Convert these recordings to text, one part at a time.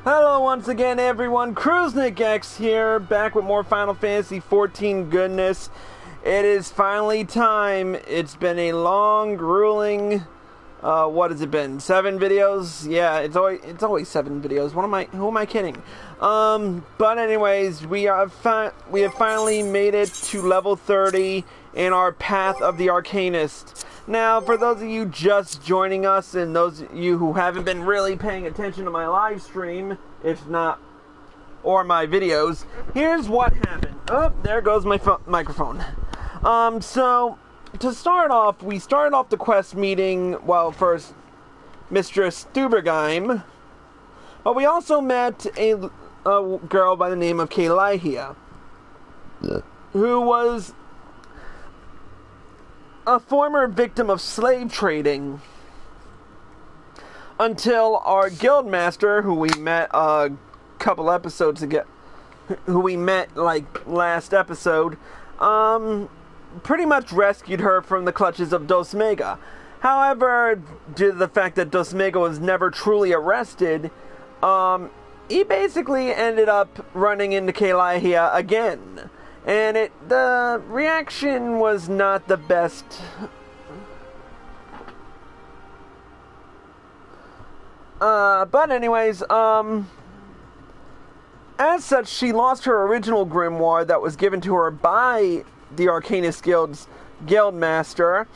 Hello once again everyone, Kruznik X here, back with more Final Fantasy XIV goodness. It is finally time. It's been a long, grueling, what has it been, 7 videos? Yeah, it's always 7 videos. Who am I kidding? But anyways, we have finally made it to level 30 in our Path of the Arcanist. Now, for those of you just joining us, and those of you who haven't been really paying attention to my live stream, if not, or my videos, here's what happened. Oh, there goes my microphone. So, to start off, we started off the quest meeting, well, first, Mistress Stubergeim, but we also met a girl by the name of K'lyhia, who was a former victim of slave trading until our guild master, who we met a couple episodes ago, who we met like last episode, pretty much rescued her from the clutches of Doesmaga. However, due to the fact that Doesmaga was never truly arrested, he basically ended up running into K'lyhia again. And the reaction was not the best. But anyways, as such, she lost her original grimoire that was given to her by the Arcanist Guild's guildmaster.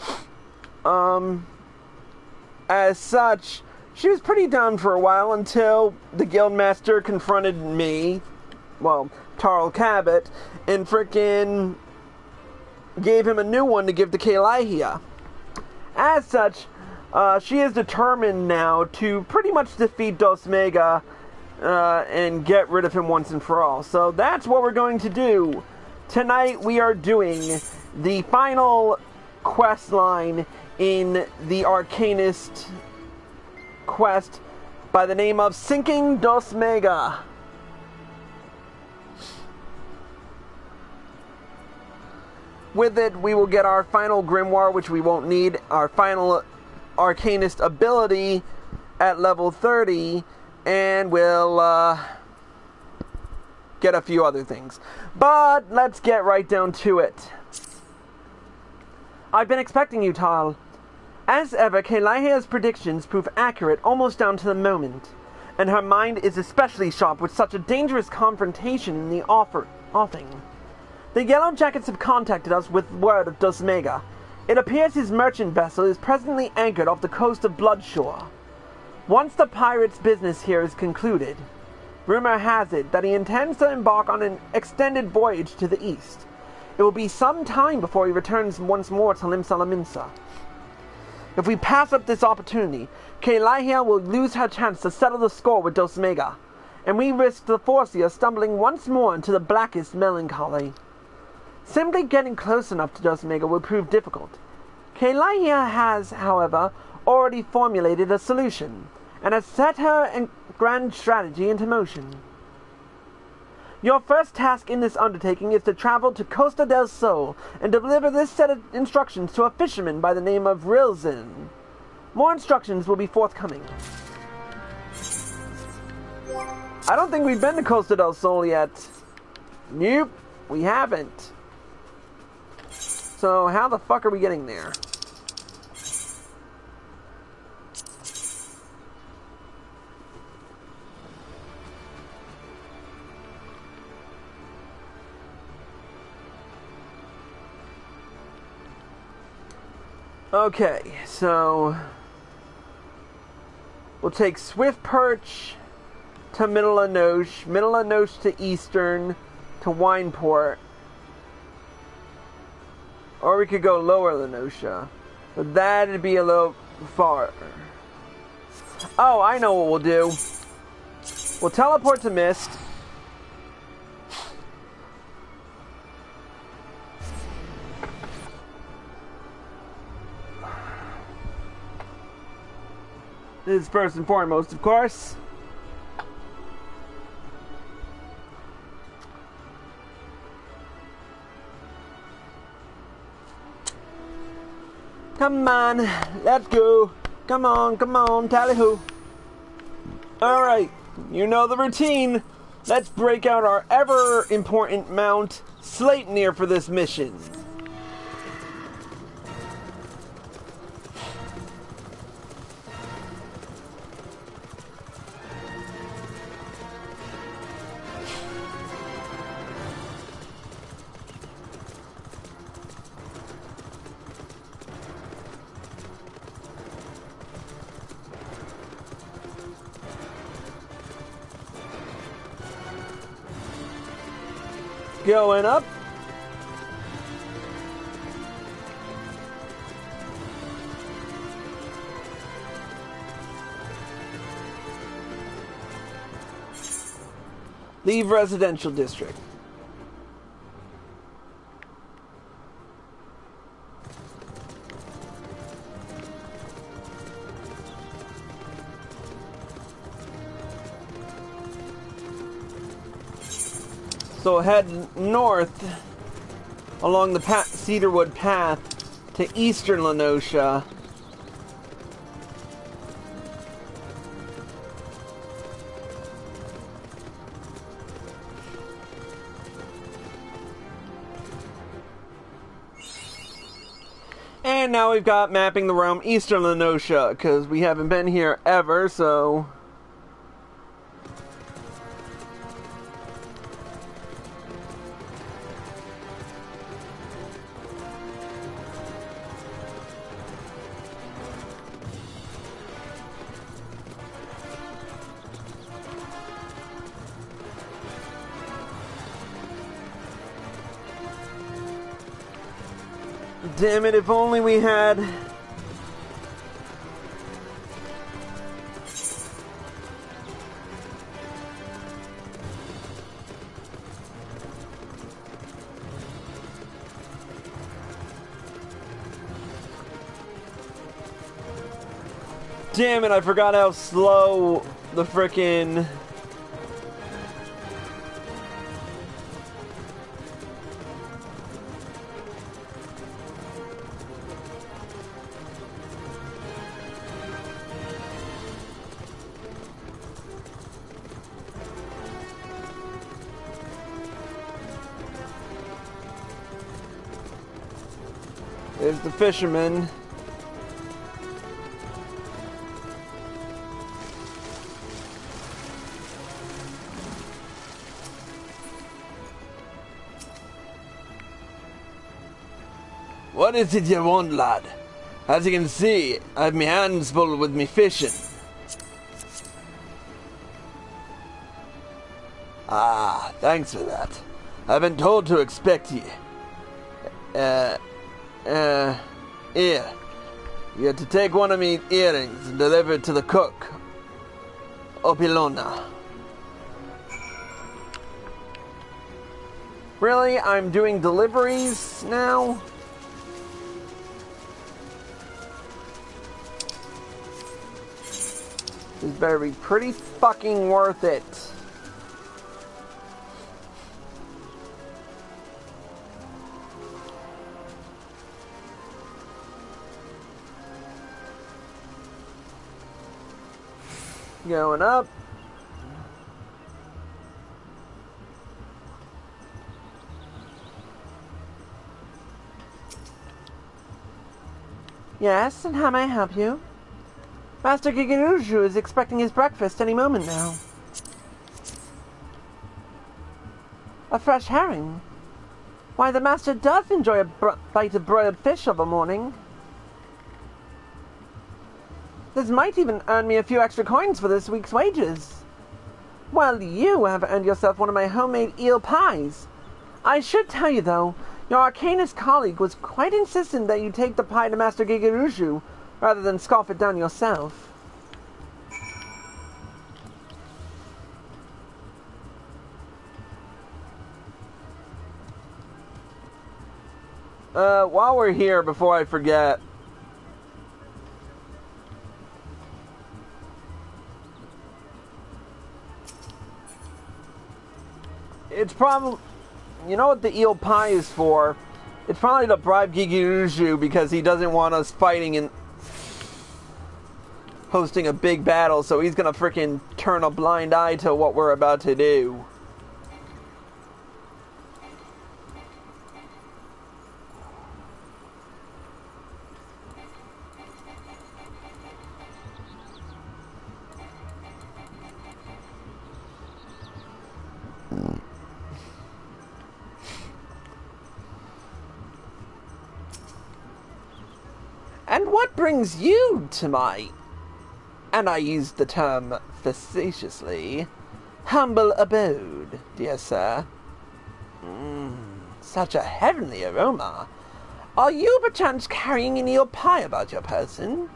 As such, she was pretty down for a while until the guildmaster confronted me, well, Tarl Cabot, and frickin' gave him a new one to give to K'lyhia. As such, she is determined now to pretty much defeat Doesmaga and get rid of him once and for all. So that's what we're going to do. Tonight we are doing the final quest line in the Arcanist quest by the name of Sinking Doesmaga. With it, we will get our final grimoire, which we won't need, our final Arcanist ability at level 30, and we'll get a few other things. But let's get right down to it. I've been expecting you, Tal. As ever, K'lyhia's predictions prove accurate almost down to the moment, and her mind is especially sharp with such a dangerous confrontation in the offing. The Yellow Jackets have contacted us with word of Doesmaga. It appears his merchant vessel is presently anchored off the coast of Bloodshore. Once the pirate's business here is concluded, rumor has it that he intends to embark on an extended voyage to the east. It will be some time before he returns once more to Limsa. If we pass up this opportunity, K'lyhia will lose her chance to settle the score with Doesmaga, and we risk the Foreseer stumbling once more into the blackest melancholy. Simply getting close enough to Doesmaga will prove difficult. K'lyhia has, however, already formulated a solution, and has set her grand strategy into motion. Your first task in this undertaking is to travel to Costa del Sol and deliver this set of instructions to a fisherman by the name of Rilzin. More instructions will be forthcoming. I don't think we've been to Costa del Sol yet. Nope, we haven't. So how the fuck are we getting there? Okay, so we'll take Swift Perch to Middle of Noche to Eastern to Wineport. Or we could go Lower Lenosha, but that'd be a little far. Oh, I know what we'll do. We'll teleport to Mist. This is first and foremost, of course. Come on, let's go. Come on, tally-ho. Alright, You know the routine. Let's break out our ever-important mount, Sleipnir, for this mission. Going up. Leave residential district. So head north along the Cedarwood path to eastern Lenosha. And now we've got mapping the realm eastern Lenosha, because we haven't been here ever, so... Damn it, if only we had... Damn it, I forgot how slow the frickin'... There's the fisherman. What is it you want, lad? As you can see, I have my hands full with me fishing. Ah, thanks for that. I've been told to expect you. Here. You have to take one of me earrings and deliver it to the cook. Opilona. Really? I'm doing deliveries now? This better be pretty fucking worth it. Going up. Yes, and how may I help you? Master Gigaruju is expecting his breakfast any moment now. A fresh herring? Why, the master does enjoy a bite of broiled fish of a morning. This might even earn me a few extra coins for this week's wages. Well, you have earned yourself one of my homemade eel pies. I should tell you, though, your Arcanist colleague was quite insistent that you take the pie to Master Gigaruju, rather than scoff it down yourself. While we're here, before I forget... It's probably... You know what the eel pie is for? It's probably to bribe Gigaruju because he doesn't want us fighting in... hosting a big battle, so he's gonna freaking turn a blind eye to what we're about to do. And what brings you to my, and I use the term facetiously, humble abode, dear sir? Such a heavenly aroma. Are you perchance carrying an eel pie about your person?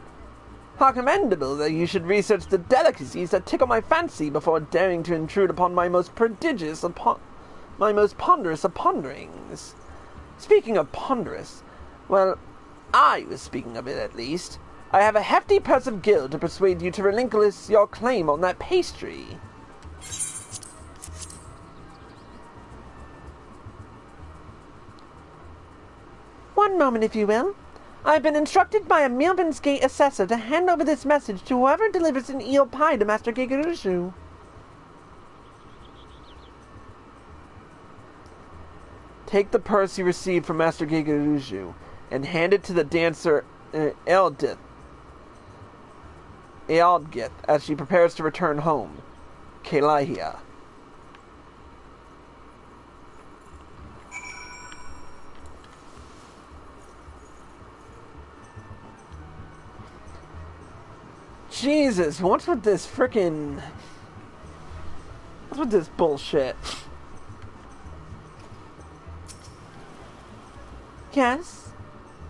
How commendable that you should research the delicacies that tickle my fancy before daring to intrude upon my most ponderous of ponderings. Speaking of ponderous, well, I was speaking of it at least. I have a hefty purse of gil to persuade you to relinquish your claim on that pastry. One moment, if you will. I have been instructed by a Milban's Gate assessor to hand over this message to whoever delivers an eel pie to Master Gegurushu. Take the purse you received from Master Gegurushu and hand it to the dancer Ealdith as she prepares to return home. K'lyhia. Jesus, what's with this frickin'... What's with this bullshit? Yes?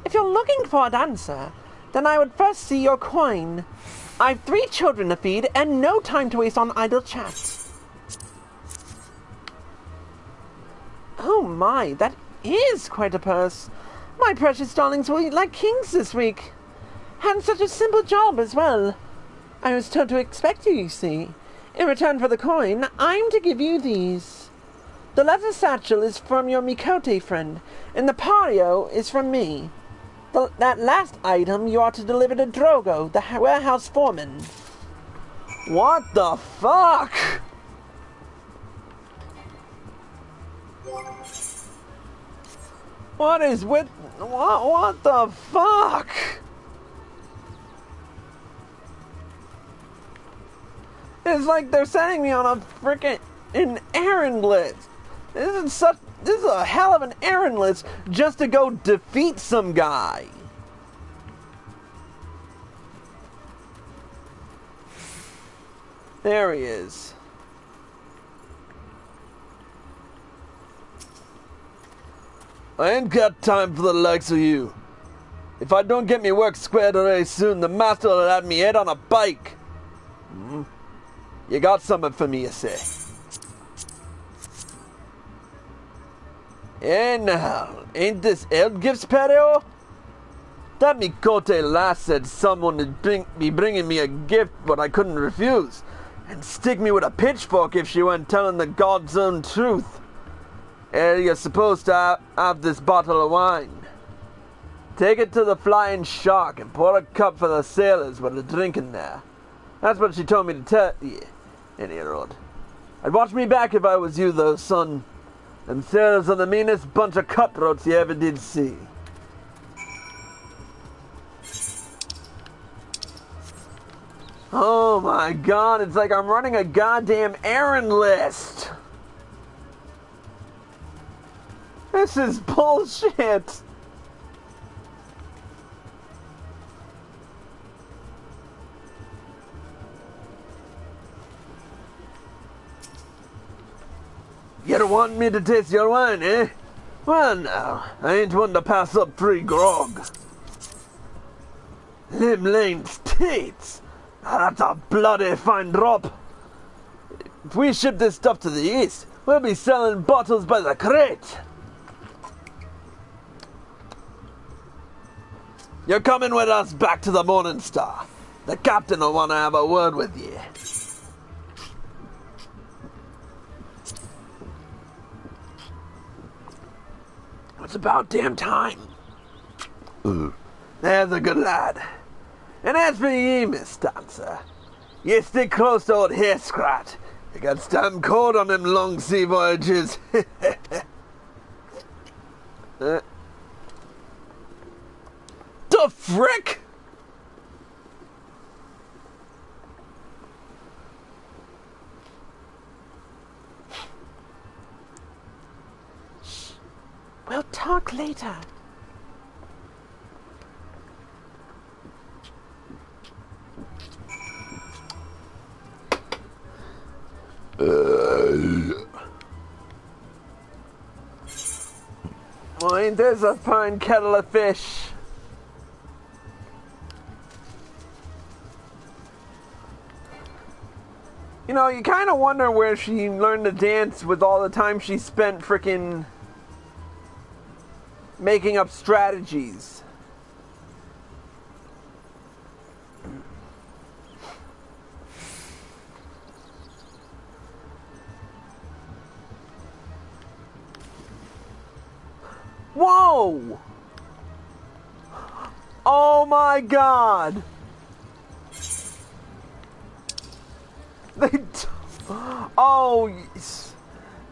If you're looking for a dancer, then I would first see your coin. I've 3 children to feed and no time to waste on idle chat. Oh my, that is quite a purse. My precious darlings will eat like kings this week. And such a simple job as well. I was told to expect you, you see. In return for the coin, I'm to give you these. The leather satchel is from your Mikote friend, and the pario is from me. That last item you are to deliver to Drogo, the warehouse foreman. What the fuck? What is with... What the fuck? It's like they're sending me on a frickin' errand list. This is a hell of an errand list just to go defeat some guy. There he is. I ain't got time for the likes of you. If I don't get me work squared away soon, the master will have me head on a bike. You got something for me, you say? Hey now, ain't this Eldgift's patio? That Mikote lass said someone would be bringing me a gift, but I couldn't refuse, and stick me with a pitchfork if she went telling the God's own truth. You're supposed to have this bottle of wine. Take it to the Flying Shark and pour a cup for the sailors with a drink in there. That's what she told me to tell you. Any road. I'd watch me back if I was you, though, son. Them sailors are the meanest bunch of cutthroats you ever did see. Oh my god, it's like I'm running a goddamn errand list. This is bullshit. You don't want me to taste your wine, eh? Well, now, I ain't one to pass up free grog. Lim Lane States. That's a bloody fine drop. If we ship this stuff to the east, we'll be selling bottles by the crate. You're coming with us back to the Morning Star. The captain will want to have a word with you. It's about damn time. There's a good lad. And as for ye, Miss Dancer, ye stick close to old Hair Scrat. You got damn cold on them long sea voyages. The frick? Shh. We'll talk later. Well, ain't this a fine kettle of fish? You know, you kind of wonder where she learned to dance with all the time she spent frickin' making up strategies. Whoa! Oh my god! Oh,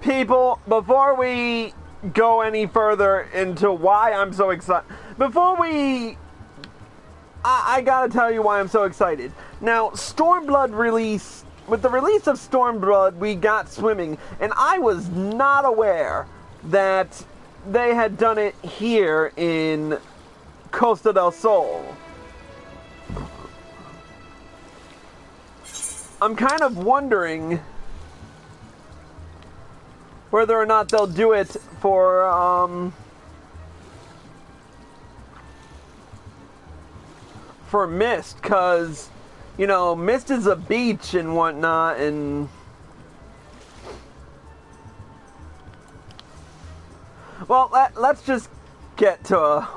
people, before we go any further into why I'm so excited, I gotta tell you why I'm so excited. Now, Stormblood release, with the release of Stormblood, we got swimming, and I was not aware that they had done it here in Costa del Sol. I'm kind of wondering whether or not they'll do it for Mist, because, you know, Mist is a beach and whatnot, and well, let's just get to a...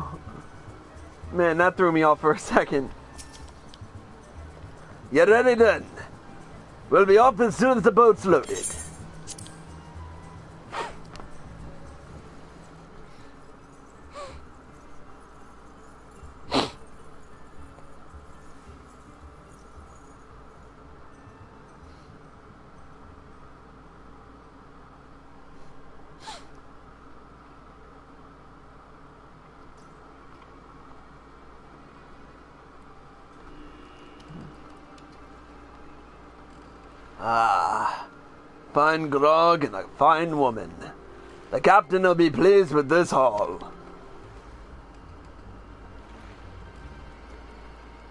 Man, that threw me off for a second. You ready then? We'll be off as soon as the boat's loaded. Ah, fine grog and a fine woman. The captain will be pleased with this haul.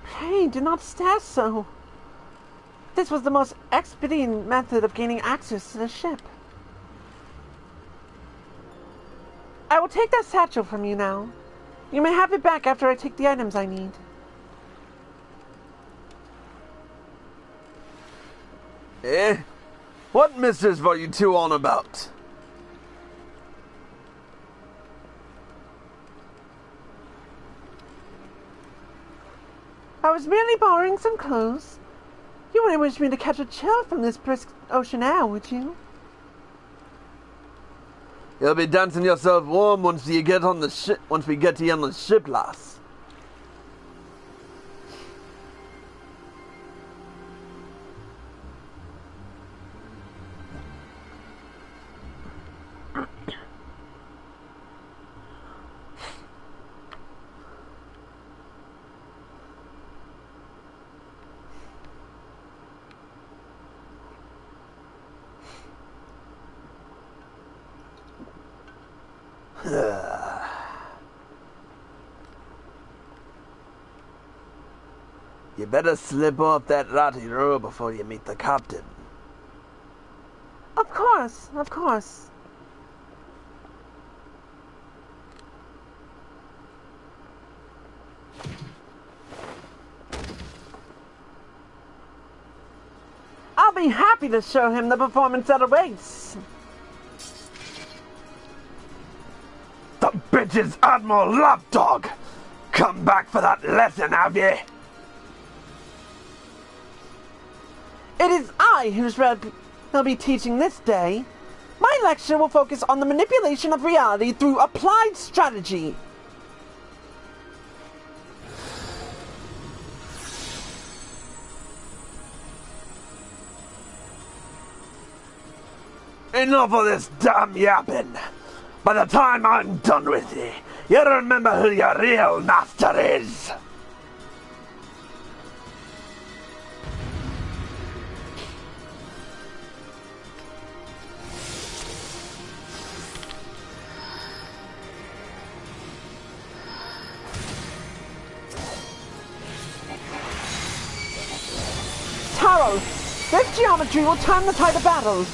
Pray, do not stare so. This was the most expedient method of gaining access to the ship. I will take that satchel from you now. You may have it back after I take the items I need. Eh? What mischief are you two on about? I was merely borrowing some clothes. You wouldn't wish me to catch a chill from this brisk ocean air, would you? You'll be dancing yourself warm once we get on the ship. Once we get to you on the ship, lass. You better slip off that ratty robe before you meet the captain. Of course, of course. I'll be happy to show him the performance at a race. The bitch is Admiral Lapdog! Come back for that lesson, have ye? It is I who'll be teaching this day. My lecture will focus on the manipulation of reality through applied strategy. Enough of this damn yapping. By the time I'm done with you, you'll remember who your real master is. Tarl, this geometry will turn the tide of battle.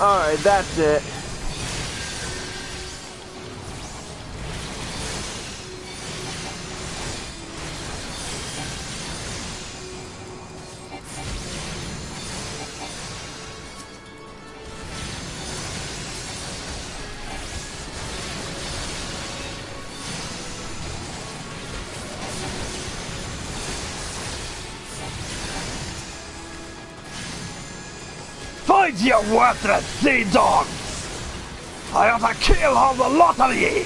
Alright, that's it. Find you worthless sea dogs! I ought to kill all the lot of ye!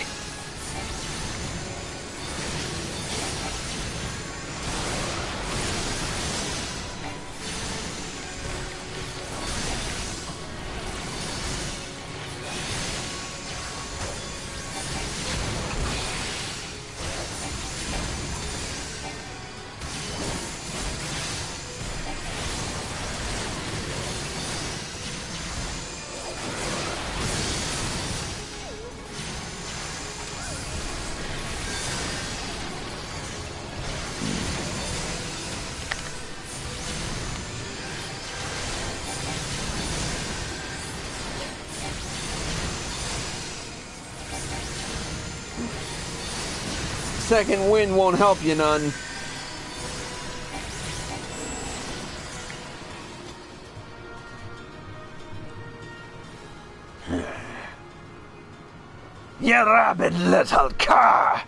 Second wind won't help you none. You rabid little cur!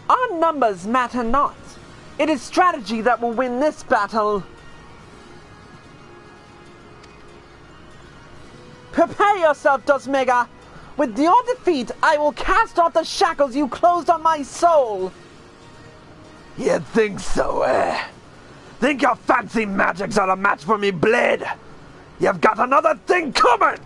Our numbers matter not. It is strategy that will win this battle. Prepare yourself, Doesmaga. With your defeat, I will cast off the shackles you closed on my soul. You think so, eh? Think your fancy magics are a match for me blade? You've got another thing coming!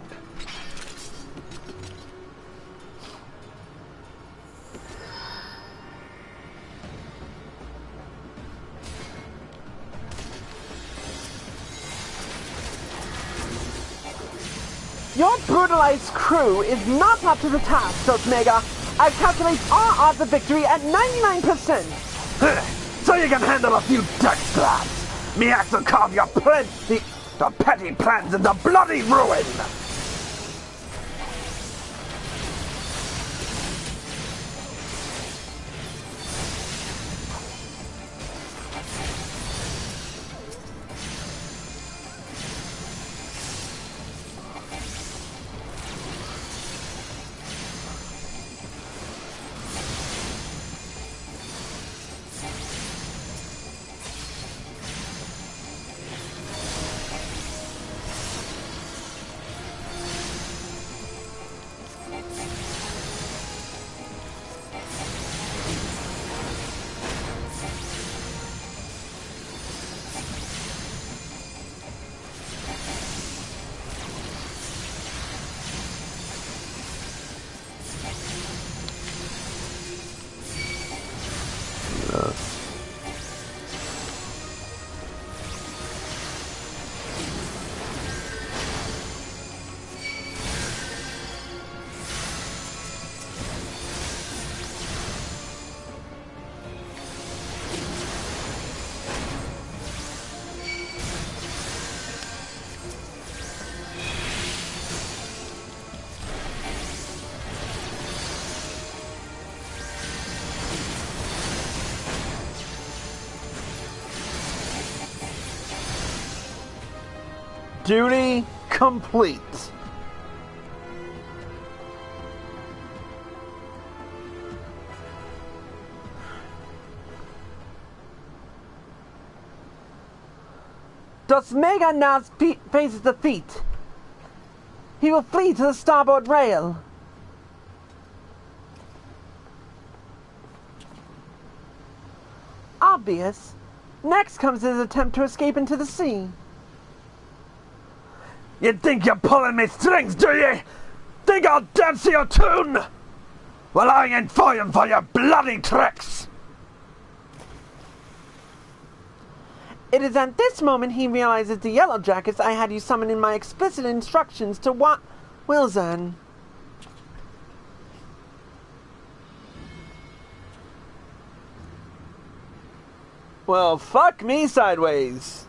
Your brutalized crew is not up to the task, Doesmaga. I calculate our odds of victory at 99%. So you can handle a few deck slabs. Me axe will carve your the petty plans into bloody ruin. Duty complete. Doesmaga now faces defeat. He will flee to the starboard rail. Obvious. Next comes his attempt to escape into the sea. You think you're pulling me strings, do you? Think I'll dance to your tune? Well, I ain't falling for your bloody tricks. It is at this moment he realizes the Yellow Jackets I had you summon in my explicit instructions to Wilson. Well, fuck me sideways.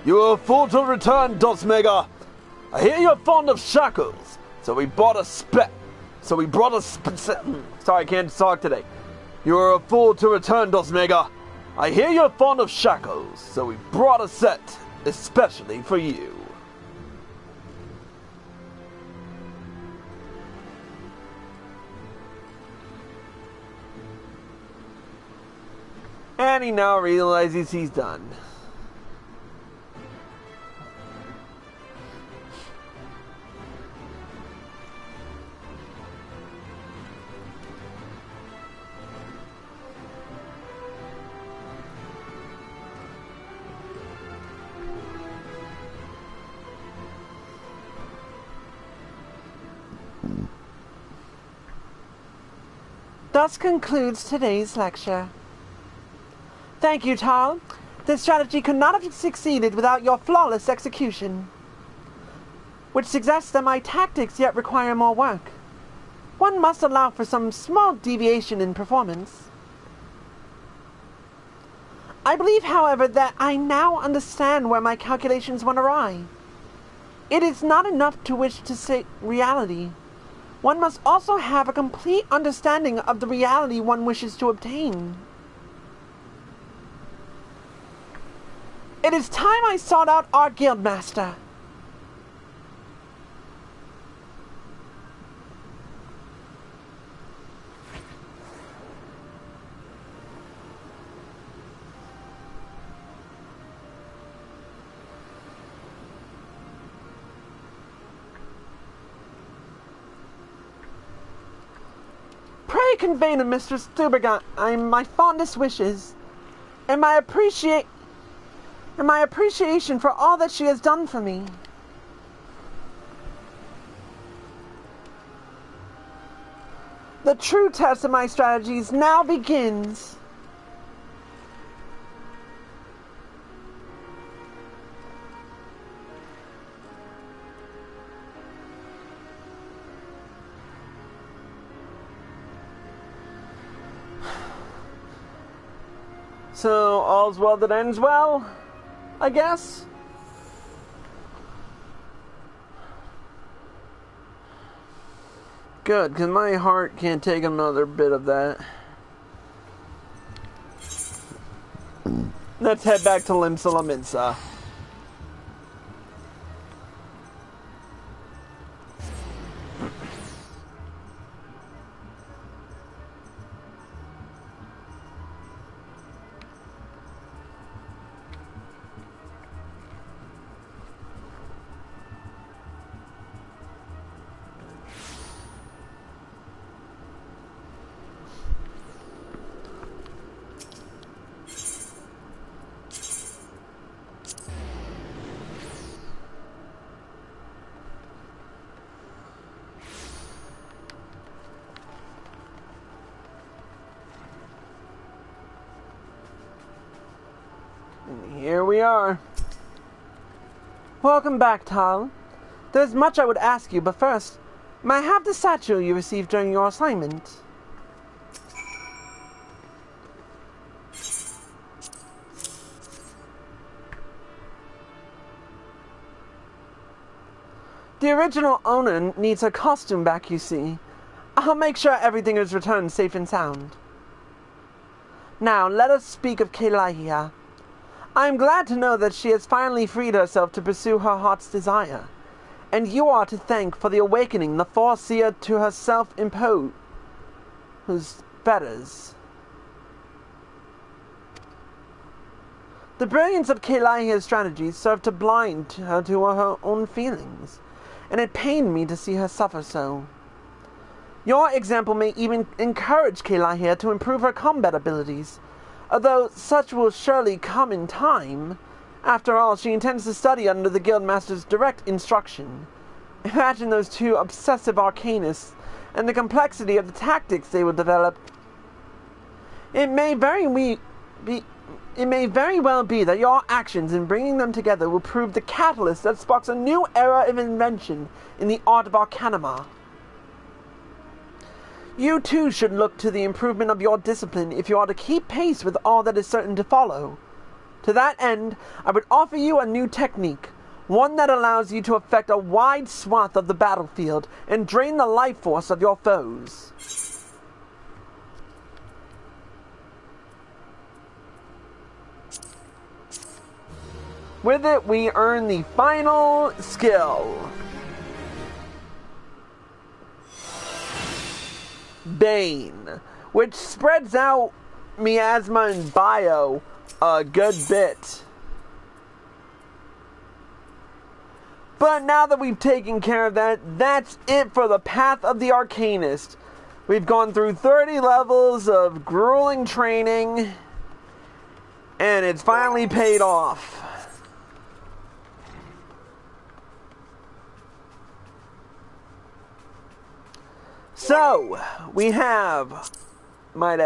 You are a fool to return, Doesmaga. I hear you're fond of shackles, so we brought a sorry, I can't talk today. You are a fool to return, Doesmaga. I hear you're fond of shackles, so we brought a set especially for you. And he now realizes he's done. Thus concludes today's lecture. Thank you, Tal. This strategy could not have succeeded without your flawless execution, which suggests that my tactics yet require more work. One must allow for some small deviation in performance. I believe, however, that I now understand where my calculations went awry. It is not enough to wish to say reality. One must also have a complete understanding of the reality one wishes to obtain. It is time I sought out our guildmaster. Pray convey to Mistress Doesmaga my fondest wishes, and my appreciation for all that she has done for me. The true test of my strategies now begins. So, all's well that ends well, I guess? Good, because my heart can't take another bit of that. Let's head back to Limsa Laminsa. Here we are. Welcome back, Tal. There's much I would ask you, but first, may I have the statue you received during your assignment? The original owner needs her costume back, you see. I'll make sure everything is returned safe and sound. Now, let us speak of K'lyhia. I am glad to know that she has finally freed herself to pursue her heart's desire, and you are to thank for the awakening the Foreseer to her self-imposed fetters. The brilliance of K'lyhia's strategies served to blind her to her own feelings, and it pained me to see her suffer so. Your example may even encourage K'lyhia to improve her combat abilities, although such will surely come in time. After all, she intends to study under the Guildmaster's direct instruction. Imagine those two obsessive Arcanists and the complexity of the tactics they will develop. It may very well be that your actions in bringing them together will prove the catalyst that sparks a new era of invention in the art of Arcanima. You too should look to the improvement of your discipline if you are to keep pace with all that is certain to follow. To that end, I would offer you a new technique, one that allows you to affect a wide swath of the battlefield and drain the life force of your foes. With it, we earn the final skill. Bane, which spreads out miasma and bio a good bit. But now that we've taken care of that, that's it for the Path of the Arcanist. We've gone through 30 levels of grueling training, and it's finally paid off. So, we have, we'll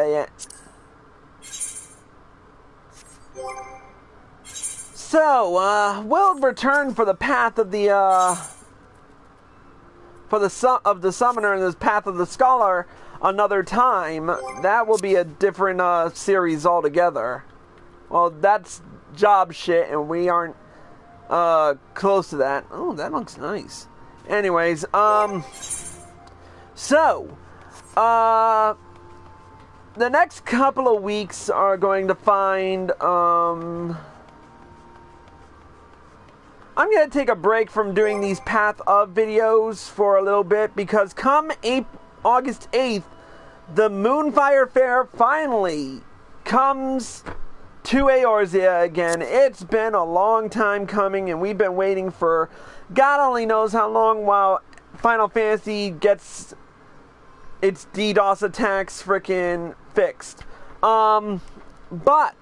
return for the Path of the, Summoner and the Path of the Scholar another time. That will be a different, series altogether. Well, that's job shit, and we aren't, close to that. Oh, that looks nice. Anyways, So, the next couple of weeks are going to find, I'm going to take a break from doing these Path of videos for a little bit, because come August 8th, the Moonfire Fair finally comes to Eorzea again. It's been a long time coming, and we've been waiting for God only knows how long while Final Fantasy gets its DDoS attacks frickin' fixed. But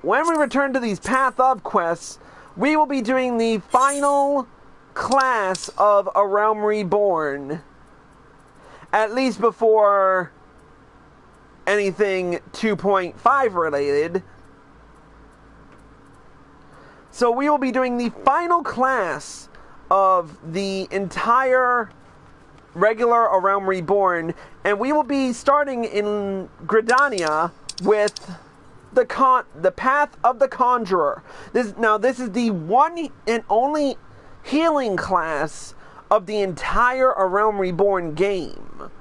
when we return to these Path of quests, we will be doing the final class of A Realm Reborn. At least before anything 2.5 related. So we will be doing the final class of the entire regular A Realm Reborn, and we will be starting in Gridania with the Path of the Conjurer. This is the one and only healing class of the entire A Realm Reborn game.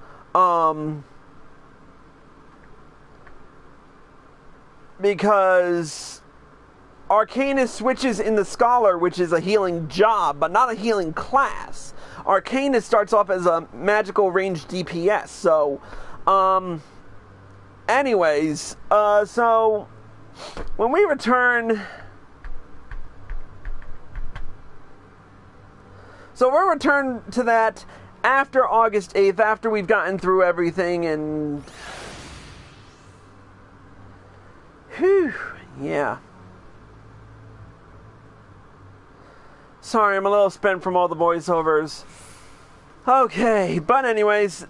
Because Arcanist switches in the Scholar, which is a healing job, but not a healing class. Arcanist starts off as a magical range DPS. So, anyways, so when we return, we'll return to that after August 8th, after we've gotten through everything, and whew, yeah. Sorry, I'm a little spent from all the voiceovers. Okay, but anyways,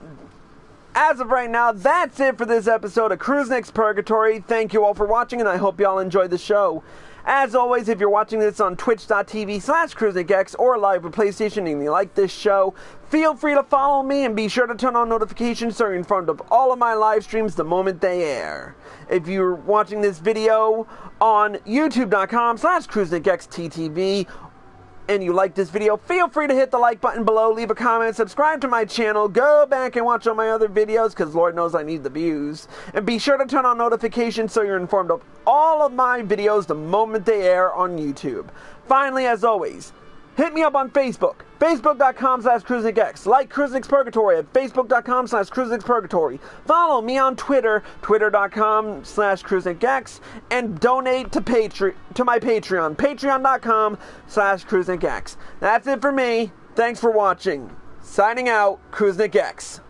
as of right now, that's it for this episode of Cruisenix Purgatory. Thank you all for watching, and I hope you all enjoyed the show. As always, if you're watching this on twitch.tv/CruisenixX or live with PlayStation and you like this show, feel free to follow me and be sure to turn on notifications so you're informed of all of my live streams the moment they air. If you're watching this video on youtube.com/CruisenixXTTV, and you like this video, feel free to hit the like button below, leave a comment, subscribe to my channel, go back and watch all my other videos, because Lord knows I need the views. And be sure to turn on notifications so you're informed of all of my videos the moment they air on YouTube. Finally, as always, hit me up on Facebook, facebook.com/CruiseNickX. Like Cruisenix Purgatory at facebook.com/CruisenixPurgatory. Follow me on Twitter, twitter.com/CruisenixX. And donate to my Patreon, patreon.com/CruisenixX. That's it for me. Thanks for watching. Signing out, CruisenixX.